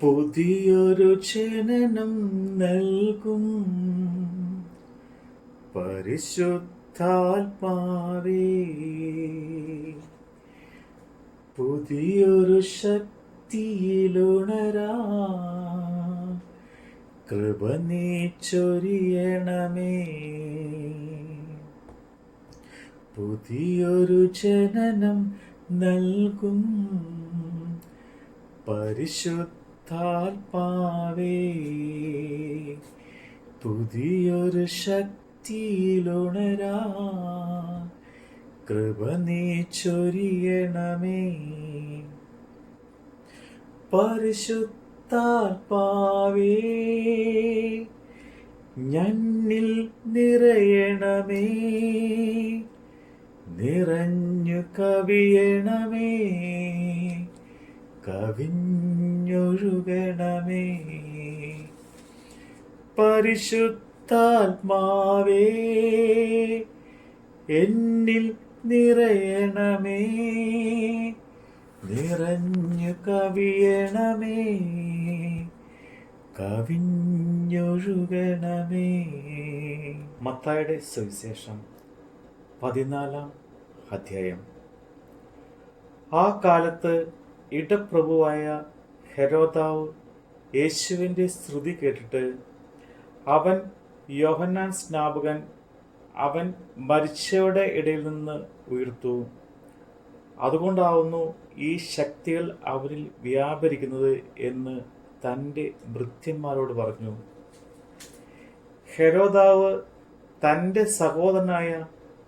പുതിയൊരു ജനനം നൽകും പരിശുദ്ധാത്മാവേ. പുതിയൊരു ശക്തിയിലുണരാ കൃപ നീ ചൊരിയണമേ. പുതിയൊരു ജനനം നൽകും പരിശുദ്ധാത്മാവേ. പുതിയൊരു ശക്തിയിലുണരാ കൃപ നീ ചൊരിയണമേ. പരിശുദ്ധാത്മാവേ, ഞന്നിൽ നിറയണമേ. നിറഞ്ഞു കവിയണമേ, കവിഞ്ഞൊഴുകണമേ. പരിശുദ്ധാത്മാവേ, എന്നിൽ നിറയണമേ. നിറഞ്ഞു കവിയണമേ, കവിഞ്ഞൊഴുകണമേ. മത്തായിയുടെ സുവിശേഷം 14-ാം അധ്യായം. ആ കാലത്ത് ഇടപ്രഭുവായ ഹെരോദാവ് യേശുവിൻ്റെ ശ്രുതി കേട്ടിട്ട് അവൻ യോഹന്നാൻ സ്നാപകൻ അവൻ മരിച്ചവരുടെ ഇടയിൽ നിന്ന് ഉയർത്തു, അതുകൊണ്ടാവുന്നു ഈ ശക്തികൾ അവരിൽ വ്യാപരിക്കുന്നത് എന്ന് തൻ്റെ ഭൃത്യന്മാരോട് പറഞ്ഞു. ഹെരോദാവ് തൻ്റെ സഹോദരനായ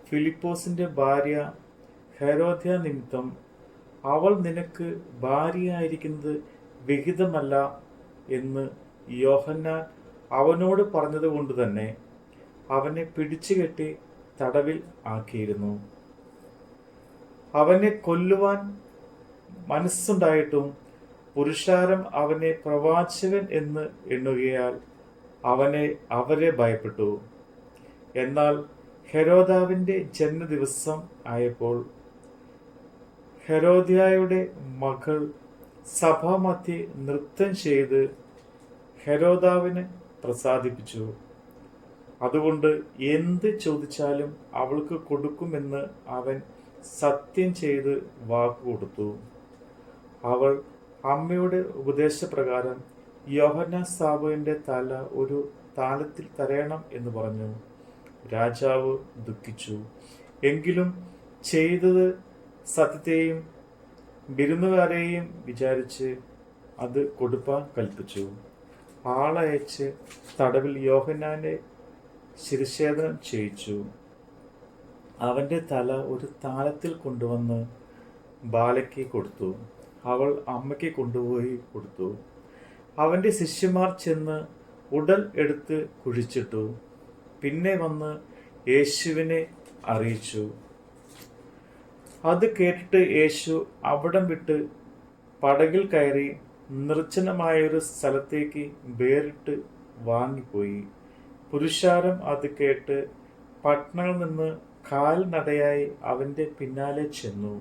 ഫിലിപ്പോസിൻ്റെ ഭാര്യ ഹെരോദ്യ നിമിത്തം അവൾ നിനക്ക് ഭാര്യയായിരിക്കുന്നത് വിഹിതമല്ല എന്ന് യോഹന്നാൻ അവനോട് പറഞ്ഞതുകൊണ്ട് തന്നെ അവനെ പിടിച്ചുകെട്ടി തടവിൽ ആക്കിയിരുന്നു. അവനെ കൊല്ലുവാൻ മനസ്സുണ്ടായിട്ടും പുരുഷാരം അവനെ പ്രവാചകൻ എന്ന് എണ്ണുകയാൽ അവരെ ഭയപ്പെട്ടു. എന്നാൽ ഹെരോദാവിൻ്റെ ജന്മദിവസം ആയപ്പോൾ ഹെരോദ്യായുടെ മകൾ സഭാമധ്യേ നൃത്തം ചെയ്ത് ഹെരോദാവിനെ പ്രസാദിപ്പിച്ചു. അതുകൊണ്ട് എന്ത് ചോദിച്ചാലും അവൾക്ക് കൊടുക്കുമെന്ന് അവൻ സത്യം ചെയ്ത് വാക്കുകൊടുത്തു. അവൾ അമ്മയുടെ ഉപദേശപ്രകാരം യോഹന്നാൻ സ്നാപകന്റെ തല ഒരു താലത്തിൽ തരയണം എന്ന് പറഞ്ഞു. രാജാവ് ദുഃഖിച്ചു. എങ്കിലും ചെയ്തത് സത്യത്തെയും വിരുന്നുകാരെയും വിചാരിച്ച് അത് കൊടുപ്പാൻ കൽപ്പിച്ചു. ആളയച്ച് തടവിൽ യോഹന്നാനെ ശിരച്ഛേദനം ചെയ്യിച്ചു. അവൻ്റെ തല ഒരു താലത്തിൽ കൊണ്ടുവന്ന് ബാലയ്ക്ക് കൊടുത്തു. അവൾ അമ്മയ്ക്ക് കൊണ്ടുപോയി കൊടുത്തു. അവൻ്റെ ശിഷ്യന്മാർ ചെന്ന് ഉടൽ എടുത്ത് കുഴിച്ചിട്ടു. പിന്നെ വന്ന് യേശുവിനെ അറിയിച്ചു. അത് കേട്ടിട്ട് യേശു അവിടം വിട്ട് പടകിൽ കയറി നിർജ്ജനമായൊരു സ്ഥലത്തേക്ക് വേറിട്ട് വാങ്ങിപ്പോയി. പുരുഷാരം അത് കേട്ട് പട്ടണത്തിൽ നിന്ന് കാൽനടയായി അവൻ്റെ പിന്നാലെ ചെന്നു.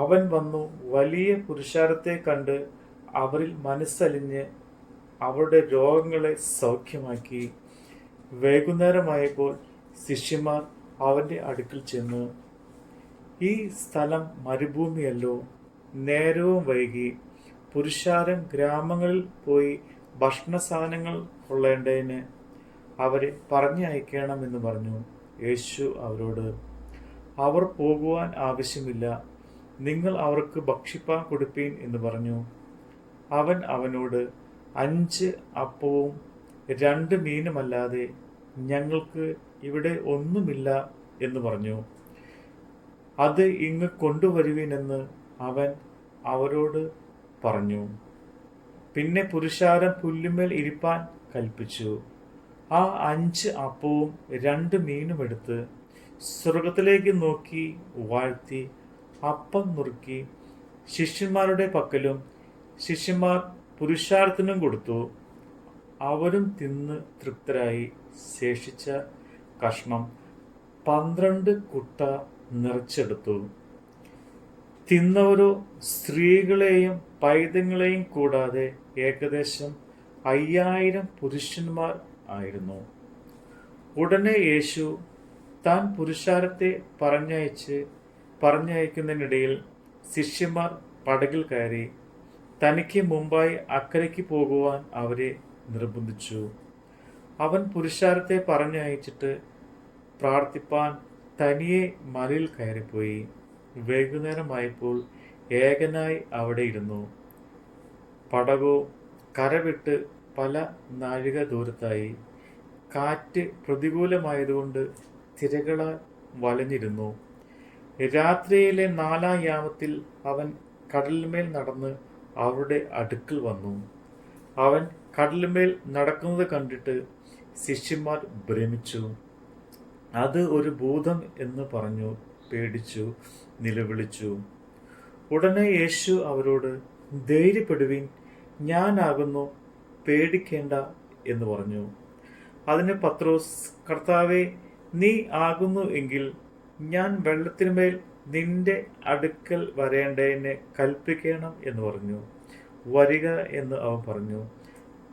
അവൻ വന്നു വലിയ പുരുഷാരത്തെ കണ്ട് അവരിൽ മനസ്സലിഞ്ഞ് അവരുടെ രോഗങ്ങളെ സൗഖ്യമാക്കി. വൈകുന്നേരമായപ്പോൾ ശിഷ്യന്മാർ അവൻ്റെ അടുക്കൽ ചെന്ന്, ഈ സ്ഥലം മരുഭൂമിയല്ലോ, നേരവും വൈകി. പുരുഷാരം ഗ്രാമങ്ങളിൽ പോയി ഭക്ഷണസാധനങ്ങൾ കൊള്ളേണ്ടതിന് അവരെ പറഞ്ഞയക്കണമെന്ന് പറഞ്ഞു. യേശു അവരോട്, അവർ പോകുവാൻ ആവശ്യമില്ല, നിങ്ങൾ അവർക്ക് ഭക്ഷിപ്പാൻ കൊടുപ്പീൻ എന്ന് പറഞ്ഞു. അവൻ അവനോട്, 5 അപ്പവും 2 മീനുമല്ലാതെ ഞങ്ങൾക്ക് ഇവിടെ ഒന്നുമില്ല എന്ന് പറഞ്ഞു. അത് ഇങ്ങ് കൊണ്ടുവരുവീനെന്ന് അവൻ അവരോട് പറഞ്ഞു. പിന്നെ പുരുഷാരം പുല്ലുമേൽ ഇരിപ്പാൻ കൽപ്പിച്ചു. ആ 5 അപ്പവും 2 മീനും എടുത്ത് സ്വർഗത്തിലേക്ക് നോക്കി വാഴ്ത്തി അപ്പം നുറുക്കി ശിഷ്യന്മാരുടെ പക്കലും ശിഷ്യന്മാർ പുരുഷാരത്തിനും കൊടുത്തു. അവരും തിന്ന് തൃപ്തരായി. ശേഷിച്ച കഷ്ണം 12 കുട്ട നിറച്ചെടുത്തു. തിന്നവരോ സ്ത്രീകളെയും പൈതങ്ങളെയും കൂടാതെ ഏകദേശം 5000 പുരുഷന്മാർ ആയിരുന്നു. ഉടനെ യേശു താൻ പുരുഷാരത്തെ പറഞ്ഞയക്കുന്നതിനിടയിൽ ശിഷ്യന്മാർ പടകിൽ കയറി തനിക്ക് മുമ്പായി അക്കരയ്ക്ക് പോകുവാൻ അവരെ നിർബന്ധിച്ചു. അവൻ പുരുഷാരത്തെ പറഞ്ഞയച്ചിട്ട് പ്രാർത്ഥിപ്പാൻ തനിയെ മലയിൽ കയറിപ്പോയി. വൈകുന്നേരമായപ്പോൾ ഏകനായി അവിടെ ഇരുന്നു. പടകോ കരവിട്ട് പല നാഴിക ദൂരത്തായി. കാറ്റ് പ്രതികൂലമായതുകൊണ്ട് തിരകളാൽ വലഞ്ഞിരുന്നു. രാത്രിയിലെ 4-ാം യാമത്തിൽ അവൻ കടലിന്മേൽ നടന്ന് അവരുടെ അടുക്കൽ വന്നു. അവൻ കടലിന്മേൽ നടക്കുന്നത് കണ്ടിട്ട് ശിഷ്യന്മാർ ഭ്രമിച്ചു. അത് ഒരു ഭൂതം എന്ന് പറഞ്ഞു പേടിച്ചു നിലവിളിച്ചു. ഉടനെ യേശു അവരോട്, ധൈര്യപ്പെടുവിൻ, ഞാനാകുന്നു, പേടിക്കേണ്ട എന്ന് പറഞ്ഞു. അതിന് പത്രോസ്, കർത്താവേ, നീ ആകുന്നു എങ്കിൽ ഞാൻ വെള്ളത്തിന്മേൽ നിന്റെ അടുക്കൽ വരേണ്ടതിനെ കൽപ്പിക്കണം എന്ന് പറഞ്ഞു. വരിക എന്ന് അവൻ പറഞ്ഞു.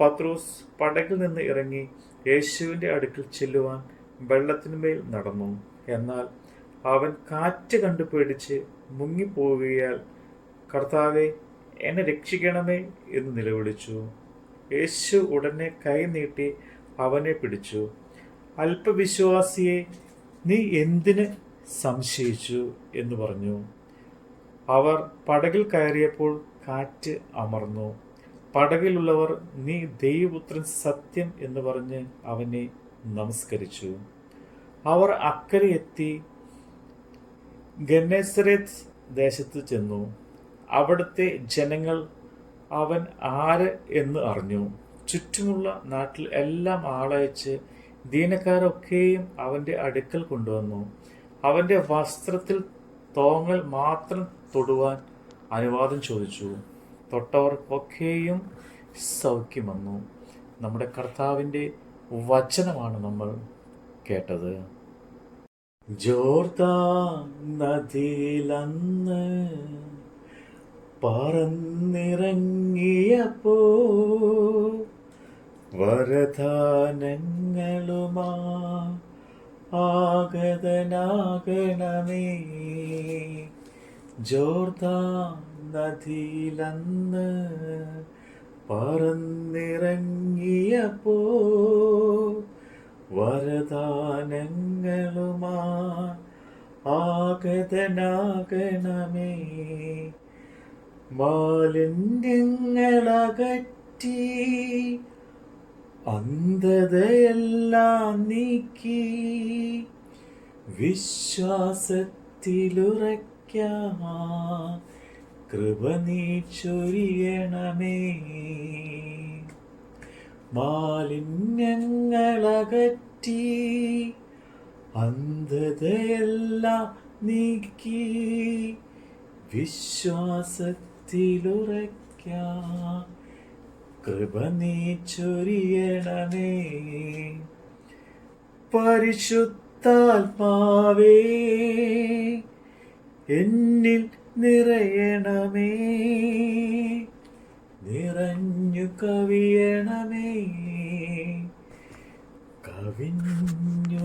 പത്രോസ് പടകിൽ നിന്ന് ഇറങ്ങി യേശുവിൻ്റെ അടുക്കൽ ചെല്ലുവാൻ വെള്ളത്തിന്മേൽ നടന്നു. എന്നാൽ അവൻ കാറ്റ് കണ്ടു പേടിച്ച് മുങ്ങിപ്പോവുകയാൽ, കർത്താവെ, എന്നെ രക്ഷിക്കണമേ എന്ന് നിലവിളിച്ചു. യേശു ഉടനെ കൈ നീട്ടി അവനെ പിടിച്ചു. അല്പവിശ്വാസിയെ, നീ എന്തിന് സംശയിച്ചു എന്ന് പറഞ്ഞു. അവർ പടകിൽ കയറിയപ്പോൾ കാറ്റ് അമർന്നു. പടകിലുള്ളവർ, നീ ദൈവപുത്രൻ സത്യം എന്ന് പറഞ്ഞ് അവനെ നമസ്കരിച്ചു. അവർ അക്കരെ എത്തി ഗന്നേസറത്ത് ദേശത്ത് ചെന്നു. അവിടുത്തെ ജനങ്ങൾ അവൻ ആര് എന്ന് അറിഞ്ഞു. ചുറ്റുമുള്ള നാട്ടിൽ എല്ലാം ആളയച്ച് ദീനക്കാരൊക്കെയും അവൻ്റെ അടുക്കൽ കൊണ്ടുവന്നു. അവൻ്റെ വസ്ത്രത്തിൽ തോങ്ങൽ മാത്രം തൊടുവാൻ അനുവാദം ചോദിച്ചു. തൊട്ടവർക്കൊക്കെയും സൗഖ്യം വന്നു. നമ്മുടെ കർത്താവിൻ്റെ വചനമാണ് നമ്മൾ കേട്ടത്. ജോർദാൻ നദിയിലന്ന് പറന്നിറങ്ങിയപ്പോ വരദാനങ്ങളുമാ ആഗതനാകണമേ. ജോർദാൻ നദിയിലന്ന് പറന്നിറങ്ങിയപ്പോ വരദാനങ്ങളുമാ ആഗതനാകണമേ. മാലിന്യങ്ങളകറ്റി അന്ധതയെല്ലാം നീക്കി വിശ്വാസത്തിലുറയ്ക്കാം കൃപ നീ ചൊരിയണമേ. മാലിന്യങ്ങളകറ്റി അന്ധതയെല്ലാം നീക്കി വിശ്വാസത്തിലുറയ്ക്കാം കൃപ നീ ചൊരിയണമേ. പരിശുദ്ധാത്മാവേ, എന്നിൽ നിറയണമേ. നിറഞ്ഞു കവിയണമേ, കവിഞ്ഞൊഴുകണമേ.